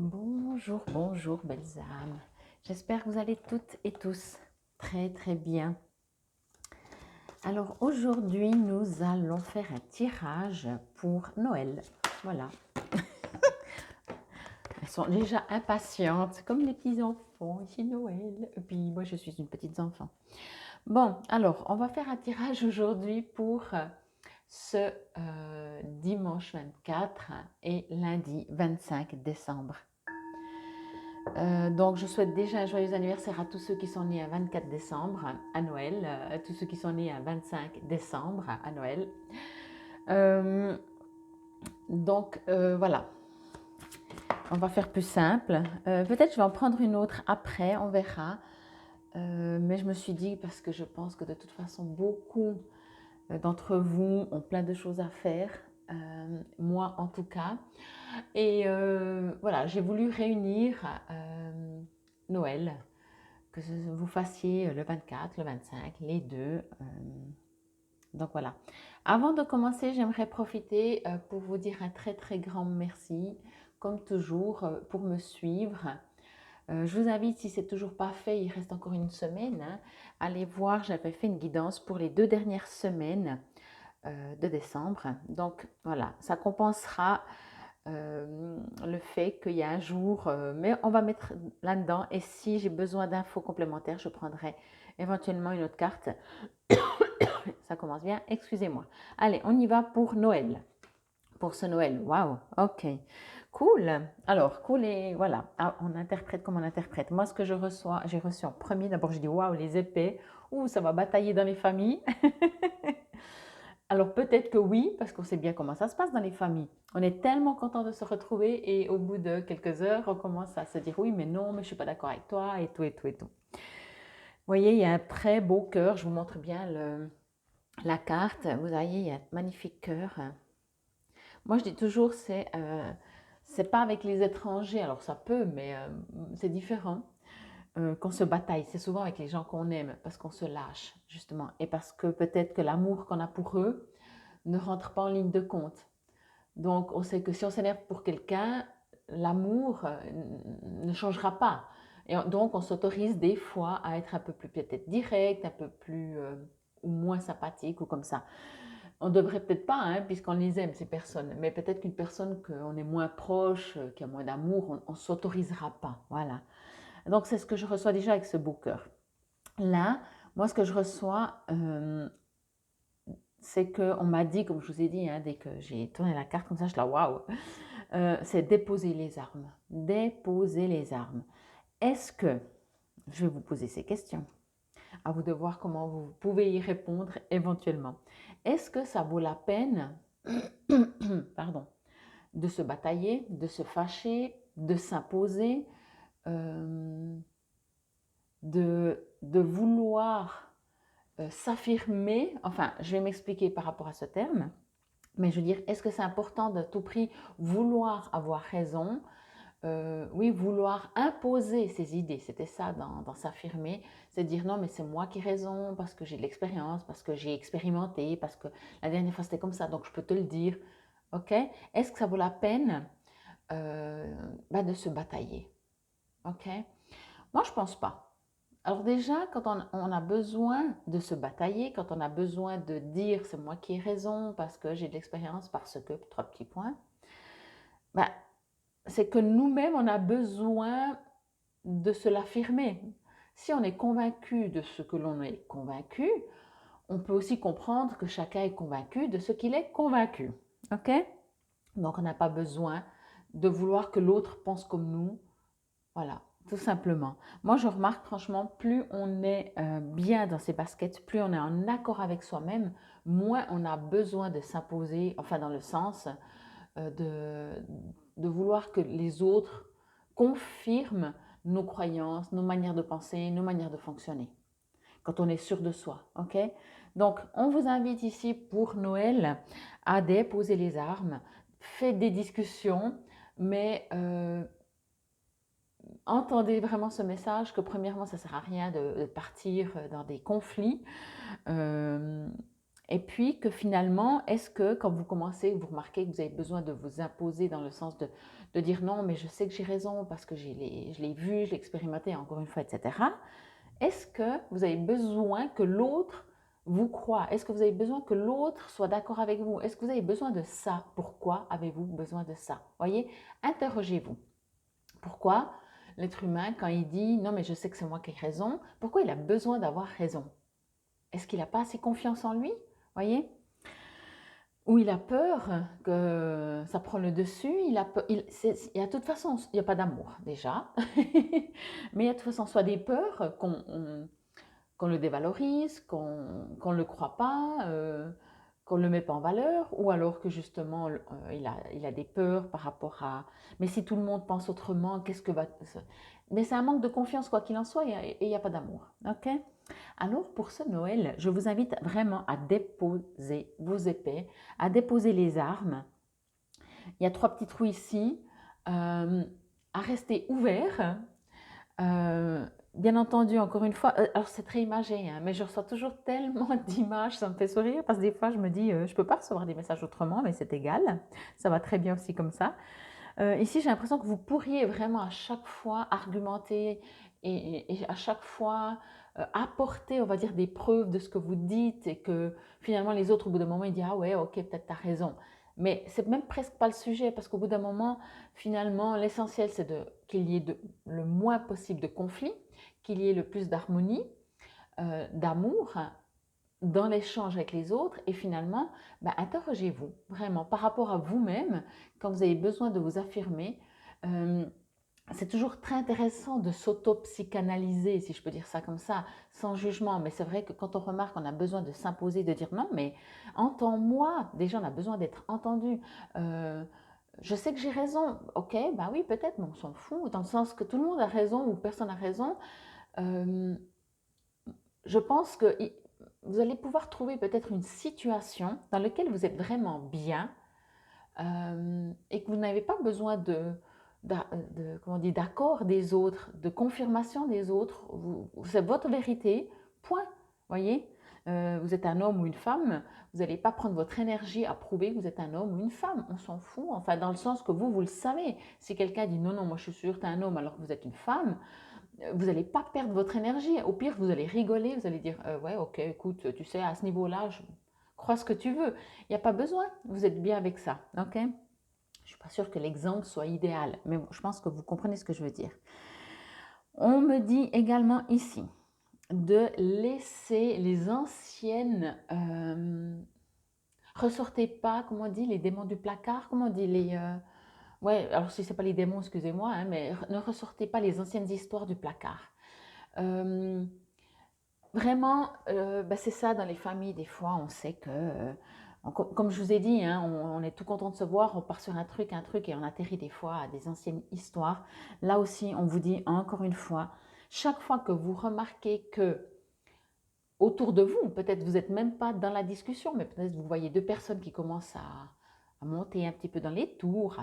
Bonjour, bonjour, belles âmes. J'espère que vous allez toutes et tous très très bien. Alors aujourd'hui, nous allons faire un tirage pour Noël. Voilà. Elles sont déjà impatientes, comme les petits enfants, ici Noël. Et puis moi, je suis une petite enfant. Bon, alors, on va faire un tirage aujourd'hui pour ce dimanche 24 et lundi 25 décembre. Donc, je souhaite déjà un joyeux anniversaire à tous ceux qui sont nés un 24 décembre, à Noël, à tous ceux qui sont nés un 25 décembre, à Noël. Euh, voilà, on va faire plus simple. Peut-être je vais en prendre une autre après, on verra. Mais je me suis dit, parce que je pense que de toute façon, beaucoup d'entre vous ont plein de choses à faire, moi en tout cas. Et voilà, j'ai voulu réunir Noël, que vous fassiez le 24, le 25, les deux. Donc voilà. Avant de commencer, j'aimerais profiter pour vous dire un très très grand merci, comme toujours, pour me suivre. Je vous invite, si ce n'est toujours pas fait, il reste encore une semaine, hein, allez voir, j'avais fait une guidance pour les 2 dernières semaines de décembre. Donc voilà, ça compensera le fait qu'il y a un jour, mais on va mettre là-dedans. Et si j'ai besoin d'infos complémentaires, je prendrai éventuellement une autre carte. Ça commence bien, excusez-moi. Allez, on y va pour Noël. Pour ce Noël, waouh, ok, cool. Alors, cool et voilà, on interprète comme on interprète. Moi, ce que je reçois, j'ai reçu en premier, d'abord je dis waouh, les épées, ouh, ça va batailler dans les familles. Alors peut-être que oui, parce qu'on sait bien comment ça se passe dans les familles. On est tellement content de se retrouver et au bout de quelques heures, on commence à se dire oui, mais non, mais je ne suis pas d'accord avec toi et tout et tout et tout. Vous voyez, il y a un très beau cœur. Je vous montre bien la carte. Vous voyez, il y a un magnifique cœur. Moi, je dis toujours, c'est pas avec les étrangers. Alors ça peut, mais c'est différent. Qu'on se bataille, c'est souvent avec les gens qu'on aime parce qu'on se lâche justement et parce que peut-être que l'amour qu'on a pour eux ne rentre pas en ligne de compte. Donc, on sait que si on s'énerve pour quelqu'un, l'amour ne changera pas. Et donc, on s'autorise des fois à être un peu plus peut-être direct, un peu plus ou moins sympathique ou comme ça. On devrait peut-être pas, hein, puisqu'on les aime, ces personnes. Mais peut-être qu'une personne qu'on est moins proche, qui a moins d'amour, on ne s'autorisera pas. Voilà. Donc, c'est ce que je reçois déjà avec ce beau cœur. Là, moi, ce que je reçois, c'est qu'on m'a dit, comme je vous ai dit, hein, dès que j'ai tourné la carte comme ça, je la waouh, c'est déposer les armes. Déposer les armes. Est-ce que, je vais vous poser ces questions, à vous de voir comment vous pouvez y répondre éventuellement. Est-ce que ça vaut la peine, pardon, de se batailler, de se fâcher, de s'imposer, de vouloir s'affirmer, enfin, je vais m'expliquer par rapport à ce terme, mais je veux dire, est-ce que c'est important de tout prix vouloir avoir raison, oui, vouloir imposer ses idées, c'était ça dans s'affirmer, c'est dire non, mais c'est moi qui ai raison parce que j'ai de l'expérience, parce que j'ai expérimenté, parce que la dernière fois c'était comme ça, donc je peux te le dire. Ok? Est-ce que ça vaut la peine de se batailler? Ok? Moi, je pense pas. Alors déjà, quand on a besoin de se batailler, quand on a besoin de dire c'est moi qui ai raison parce que j'ai de l'expérience, parce que, trois petits points, ben, c'est que nous-mêmes, on a besoin de se l'affirmer. Si on est convaincu de ce que l'on est convaincu, on peut aussi comprendre que chacun est convaincu de ce qu'il est convaincu. Ok? Donc on n'a pas besoin de vouloir que l'autre pense comme nous. Voilà, tout simplement. Moi, je remarque franchement, plus on est bien dans ses baskets, plus on est en accord avec soi-même, moins on a besoin de s'imposer, enfin dans le sens de vouloir que les autres confirment nos croyances, nos manières de penser, nos manières de fonctionner. Quand on est sûr de soi, ok? Donc, on vous invite ici pour Noël à déposer les armes, faites des discussions, mais entendez vraiment ce message que premièrement, ça ne sert à rien de partir dans des conflits. Euh, Et puis que finalement, est-ce que quand vous commencez, vous remarquez que vous avez besoin de vous imposer dans le sens de dire non, mais je sais que j'ai raison parce que je l'ai vu, je l'ai expérimenté encore une fois, etc. Est-ce que vous avez besoin que l'autre vous croit? Est-ce que vous avez besoin que l'autre soit d'accord avec vous? Est-ce que vous avez besoin de ça? Pourquoi avez-vous besoin de ça? Voyez, interrogez-vous. Pourquoi l'être humain, quand il dit non, mais je sais que c'est moi qui ai raison, pourquoi il a besoin d'avoir raison? Est-ce qu'il n'a pas assez confiance en lui? Voyez? Ou il a peur que ça prend le dessus, il a peur, il y a de toute façon, il n'y a pas d'amour déjà, mais il y a de toute façon soit des peurs qu'on le dévalorise, qu'on ne le croit pas, qu'on ne le met pas en valeur, ou alors que justement il a des peurs par rapport à mais si tout le monde pense autrement, qu'est-ce que va. Mais c'est un manque de confiance quoi qu'il en soit et il n'y a pas d'amour. Ok? Alors pour ce Noël, je vous invite vraiment à déposer vos épées, à déposer les armes. Il y a 3 petits trous ici, à rester ouvert. Bien entendu, encore une fois, alors c'est très imagé, hein, mais je reçois toujours tellement d'images, ça me fait sourire parce que des fois je me dis, je ne peux pas recevoir des messages autrement, mais c'est égal, ça va très bien aussi comme ça. Ici, j'ai l'impression que vous pourriez vraiment à chaque fois argumenter et à chaque fois apporter, on va dire, des preuves de ce que vous dites et que finalement les autres, au bout d'un moment, ils disent, ah ouais, ok, peut-être tu as raison. Mais c'est même presque pas le sujet parce qu'au bout d'un moment, finalement, l'essentiel, c'est qu'il y ait le moins possible de conflits, qu'il y ait le plus d'harmonie, d'amour dans l'échange avec les autres et finalement, interrogez-vous vraiment par rapport à vous-même quand vous avez besoin de vous affirmer. Euh, c'est toujours très intéressant de s'auto-psychanalyser, si je peux dire ça comme ça, sans jugement. Mais c'est vrai que quand on remarque qu'on a besoin de s'imposer, de dire non, mais entends-moi, déjà on a besoin d'être entendu. Je sais que j'ai raison, ok, bah oui, peut-être, mais on s'en fout, dans le sens que tout le monde a raison ou personne n'a raison. Euh, je pense que vous allez pouvoir trouver peut-être une situation dans laquelle vous êtes vraiment bien et que vous n'avez pas besoin comment on dit, d'accord des autres, de confirmation des autres. C'est votre vérité, point. Voyez, vous êtes un homme ou une femme, vous n'allez pas prendre votre énergie à prouver que vous êtes un homme ou une femme. On s'en fout. Enfin, dans le sens que vous le savez. Si quelqu'un dit non, non, moi je suis sûre, tu es un homme alors que vous êtes une femme, vous n'allez pas perdre votre énergie. Au pire, vous allez rigoler, vous allez dire ouais, ok, écoute, tu sais, à ce niveau-là, crois ce que tu veux. Il n'y a pas besoin, vous êtes bien avec ça. Ok? Je ne suis pas sûre que l'exemple soit idéal, mais bon, je pense que vous comprenez ce que je veux dire. On me dit également ici de laisser les anciennes. Ressortez pas, comment on dit, les démons du placard, comment on dit, les. Ouais, alors si ce n'est pas les démons, excusez-moi, hein, mais ne ressortez pas les anciennes histoires du placard. Euh, Vraiment, c'est ça dans les familles, des fois, on sait que, comme je vous ai dit, hein, on est tout content de se voir, on part sur un truc et on atterrit des fois à des anciennes histoires. Là aussi, on vous dit encore une fois, chaque fois que vous remarquez que autour de vous, peut-être vous n'êtes même pas dans la discussion, mais peut-être vous voyez deux personnes qui commencent à monter un petit peu dans les tours,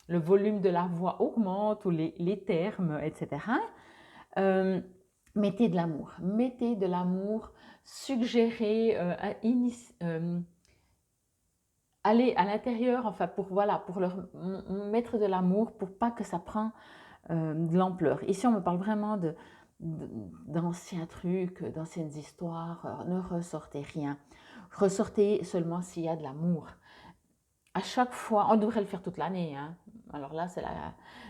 le volume de la voix augmente ou les termes, etc. Mettez de l'amour, suggérez, allez à l'intérieur, enfin pour leur mettre de l'amour, pour pas que ça prenne de l'ampleur. Ici, on me parle vraiment d'anciens trucs, d'anciennes histoires. Ne ressortez rien. Ressortez seulement s'il y a de l'amour. À chaque fois, on devrait le faire toute l'année. Hein. Alors là, c'est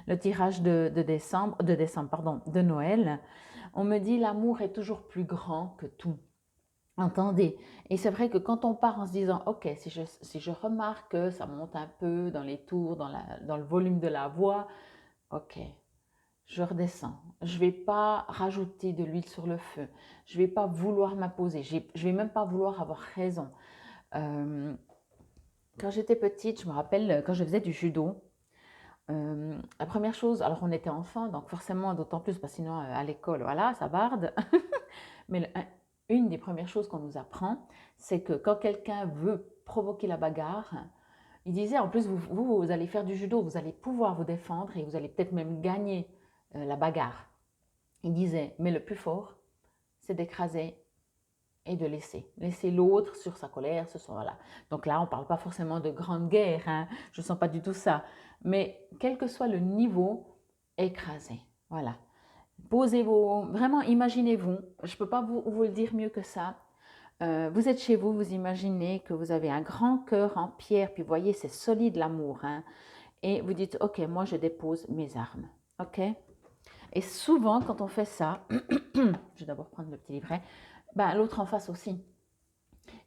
le tirage de Noël. On me dit l'amour est toujours plus grand que tout. Entendez. Et c'est vrai que quand on part en se disant, ok, si je remarque que ça monte un peu dans les tours, dans le volume de la voix, ok, je redescends. Je ne vais pas rajouter de l'huile sur le feu. Je ne vais pas vouloir m'imposer. Je ne vais même pas vouloir avoir raison. Quand j'étais petite, je me rappelle, quand je faisais du judo, la première chose, alors on était enfant, donc forcément d'autant plus, parce que sinon à l'école, voilà, ça barde. Mais une des premières choses qu'on nous apprend, c'est que quand quelqu'un veut provoquer la bagarre, il disait en plus, vous allez faire du judo, vous allez pouvoir vous défendre et vous allez peut-être même gagner la bagarre. Il disait, mais le plus fort, c'est d'écraser et de laisser l'autre sur sa colère, voilà. Donc là, on ne parle pas forcément de grande guerre, hein, je ne sens pas du tout ça, mais quel que soit le niveau, écrasez, voilà. Vraiment imaginez-vous, je ne peux pas vous le dire mieux que ça. Vous êtes chez vous, vous imaginez que vous avez un grand cœur en pierre, puis vous voyez, c'est solide l'amour, hein, et vous dites, ok, moi je dépose mes armes, ok. Et souvent, quand on fait ça, je vais d'abord prendre le petit livret, ben, l'autre en face aussi.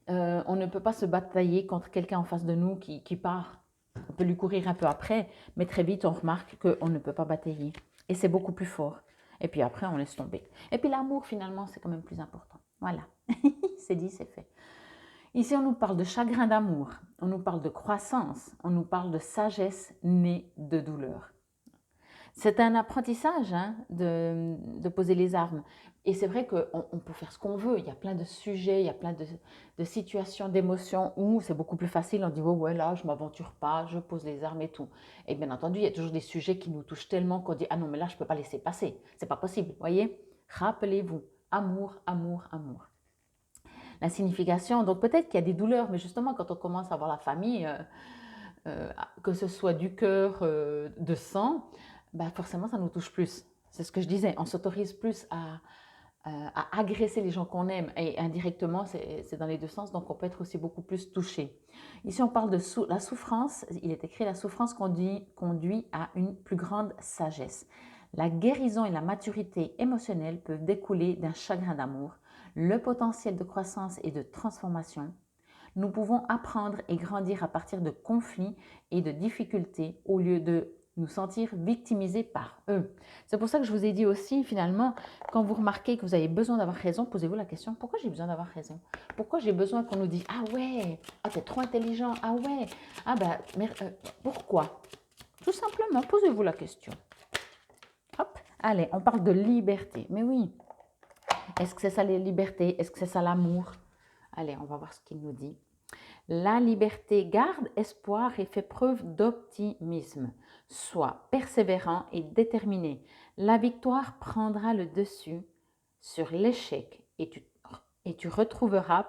On ne peut pas se batailler contre quelqu'un en face de nous qui part. On peut lui courir un peu après, mais très vite, on remarque qu'on ne peut pas batailler. Et c'est beaucoup plus fort. Et puis après, on laisse tomber. Et puis l'amour, finalement, c'est quand même plus important. Voilà, c'est dit, c'est fait. Ici, on nous parle de chagrin d'amour, on nous parle de croissance, on nous parle de sagesse née de douleur. C'est un apprentissage, hein, de poser les armes. Et c'est vrai qu'on peut faire ce qu'on veut. Il y a plein de sujets, il y a plein de situations, d'émotions où c'est beaucoup plus facile. On dit, oh, ouais, là, je ne m'aventure pas, je pose les armes et tout. Et bien entendu, il y a toujours des sujets qui nous touchent tellement qu'on dit, ah non, mais là, je ne peux pas laisser passer. C'est pas possible, voyez. Rappelez-vous, amour, amour, amour. La signification, donc peut-être qu'il y a des douleurs, mais justement, quand on commence à voir la famille, que ce soit du cœur, de sang, bah forcément, ça nous touche plus. C'est ce que je disais, on s'autorise plus à agresser les gens qu'on aime et indirectement, c'est dans les deux sens, donc on peut être aussi beaucoup plus touché. Ici, on parle de la souffrance, il est écrit la souffrance conduit à une plus grande sagesse. La guérison et la maturité émotionnelle peuvent découler d'un chagrin d'amour, le potentiel de croissance et de transformation. Nous pouvons apprendre et grandir à partir de conflits et de difficultés au lieu de nous sentir victimisés par eux. C'est pour ça que je vous ai dit aussi, finalement, quand vous remarquez que vous avez besoin d'avoir raison, posez-vous la question, pourquoi j'ai besoin d'avoir raison? Pourquoi j'ai besoin qu'on nous dise, ah ouais, ah t'es trop intelligent, ah ouais, ah ben, pourquoi? Tout simplement, posez-vous la question. Hop, allez, on parle de liberté. Mais oui, est-ce que c'est ça la liberté? Est-ce que c'est ça l'amour? Allez, on va voir ce qu'il nous dit. La liberté garde espoir et fait preuve d'optimisme. Sois persévérant et déterminé. La victoire prendra le dessus sur l'échec et tu retrouveras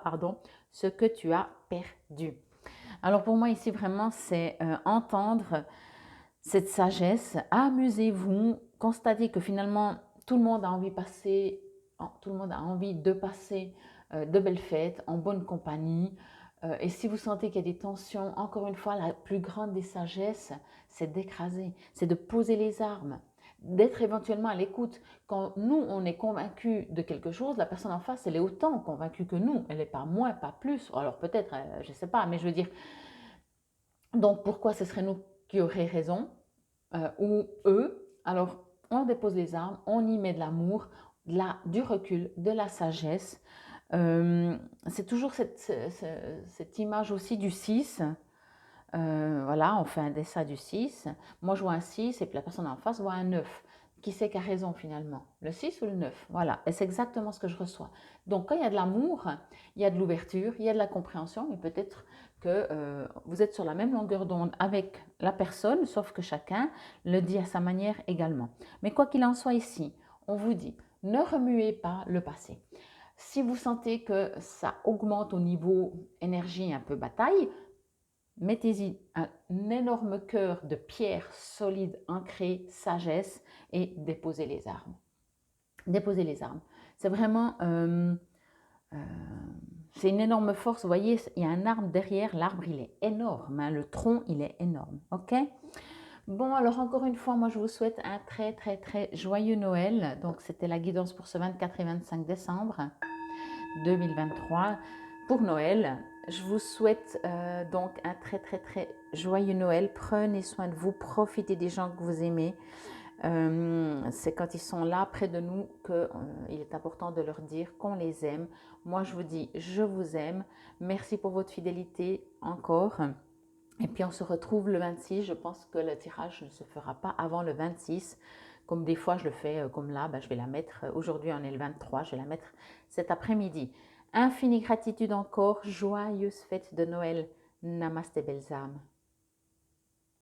ce que tu as perdu. Alors pour moi ici vraiment c'est entendre cette sagesse, amusez-vous, constatez que finalement tout le monde a envie de passer de belles fêtes en bonne compagnie. Et si vous sentez qu'il y a des tensions, encore une fois, la plus grande des sagesses, c'est d'écraser, c'est de poser les armes, d'être éventuellement à l'écoute. Quand nous, on est convaincu de quelque chose, la personne en face, elle est autant convaincue que nous. Elle n'est pas moins, pas plus. Alors peut-être, je ne sais pas, mais je veux dire, donc pourquoi ce serait nous qui aurions raison ou eux? Alors, on dépose les armes, on y met de l'amour, du recul, de la sagesse. C'est toujours cette image aussi du 6. Voilà, on fait un dessin du 6. Moi, je vois un 6 et puis la personne en face voit un 9. Qui c'est qui a raison finalement? Le 6 ou le 9? Voilà, et c'est exactement ce que je reçois. Donc, quand il y a de l'amour, il y a de l'ouverture, il y a de la compréhension, mais peut-être que vous êtes sur la même longueur d'onde avec la personne, sauf que chacun le dit à sa manière également. Mais quoi qu'il en soit ici, on vous dit, ne remuez pas le passé. Si vous sentez que ça augmente au niveau énergie un peu bataille, mettez-y un énorme cœur de pierre solide, ancrée, sagesse et déposez les armes. Déposez les armes. C'est vraiment... c'est une énorme force. Vous voyez, il y a un arbre derrière. L'arbre, il est énorme. Hein, le tronc, il est énorme. OK? Bon, alors encore une fois, moi, je vous souhaite un très, très, très joyeux Noël. Donc, c'était la guidance pour ce 24 et 25 décembre 2023 pour Noël. Je vous souhaite donc un très, très, très joyeux Noël. Prenez soin de vous. Profitez des gens que vous aimez. C'est quand ils sont là près de nous qu'il est important de leur dire qu'on les aime. Moi, je vous dis, je vous aime. Merci pour votre fidélité encore. Et puis, on se retrouve le 26. Je pense que le tirage ne se fera pas avant le 26. Comme des fois, je le fais comme là, je vais la mettre, aujourd'hui on est le 23, je vais la mettre cet après-midi. Infinie gratitude encore, joyeuse fête de Noël. Namasté belles âmes.